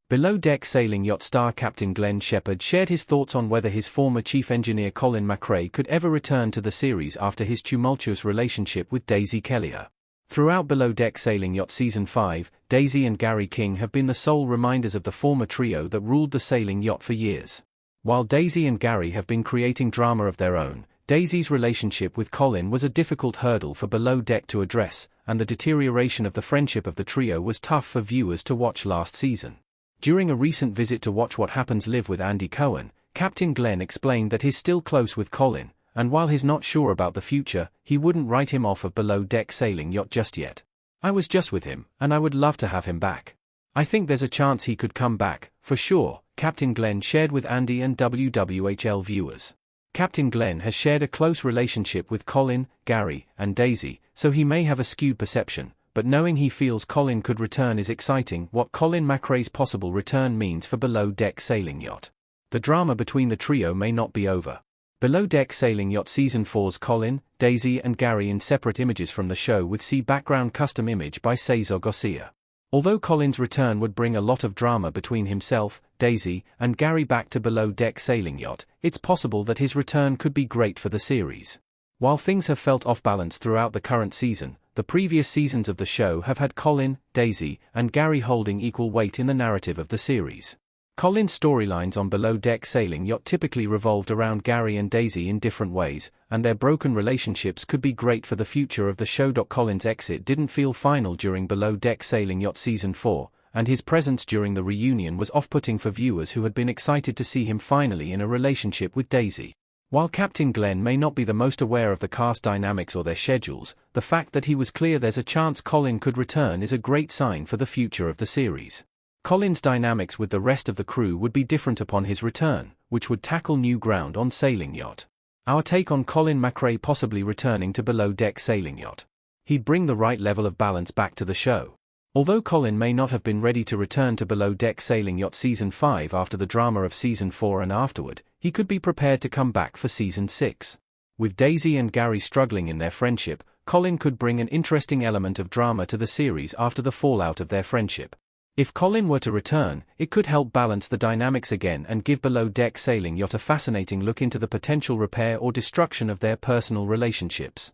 Below Deck Sailing Yacht star Captain Glenn Shepherd shared his thoughts on whether his former chief engineer Colin Macrae could ever return to the series after his tumultuous relationship with Daisy Kelliher. Throughout Below Deck Sailing Yacht Season 5, Daisy and Gary King have been the sole reminders of the former trio that ruled the sailing yacht for years. While Daisy and Gary have been creating drama of their own, Daisy's relationship with Colin was a difficult hurdle for Below Deck to address, and the deterioration of the friendship of the trio was tough for viewers to watch last season. During a recent visit to Watch What Happens Live with Andy Cohen, Captain Glenn explained that he's still close with Colin, and while he's not sure about the future, he wouldn't write him off of Below Deck Sailing Yacht just yet. I was just with him, and I would love to have him back. I think there's a chance he could come back, for sure, Captain Glenn shared with Andy and WWHL viewers. Captain Glenn has shared a close relationship with Colin, Gary, and Daisy, so he may have a skewed perception, but knowing he feels Colin could return is exciting. What Colin Macrae's possible return means for Below Deck Sailing Yacht. The drama between the trio may not be over. Below Deck Sailing Yacht Season 4's Colin, Daisy and Gary in separate images from the show with see background custom image by Cesar Garcia. Although Colin's return would bring a lot of drama between himself, Daisy, and Gary back to Below Deck Sailing Yacht, it's possible that his return could be great for the series. While things have felt off balance throughout the current season, the previous seasons of the show have had Colin, Daisy, and Gary holding equal weight in the narrative of the series. Colin's storylines on Below Deck Sailing Yacht typically revolved around Gary and Daisy in different ways, and their broken relationships could be great for the future of the show. Colin's exit didn't feel final during Below Deck Sailing Yacht Season 4, and his presence during the reunion was off-putting for viewers who had been excited to see him finally in a relationship with Daisy. While Captain Glenn may not be the most aware of the cast dynamics or their schedules, the fact that he was clear there's a chance Colin could return is a great sign for the future of the series. Colin's dynamics with the rest of the crew would be different upon his return, which would tackle new ground on Sailing Yacht. Our take on Colin Macrae possibly returning to Below Deck Sailing Yacht. He'd bring the right level of balance back to the show. Although Colin may not have been ready to return to Below Deck Sailing Yacht Season 5 after the drama of Season 4 and afterward, he could be prepared to come back for Season 6. With Daisy and Gary struggling in their friendship, Colin could bring an interesting element of drama to the series after the fallout of their friendship. If Colin were to return, it could help balance the dynamics again and give Below Deck Sailing Yacht a fascinating look into the potential repair or destruction of their personal relationships.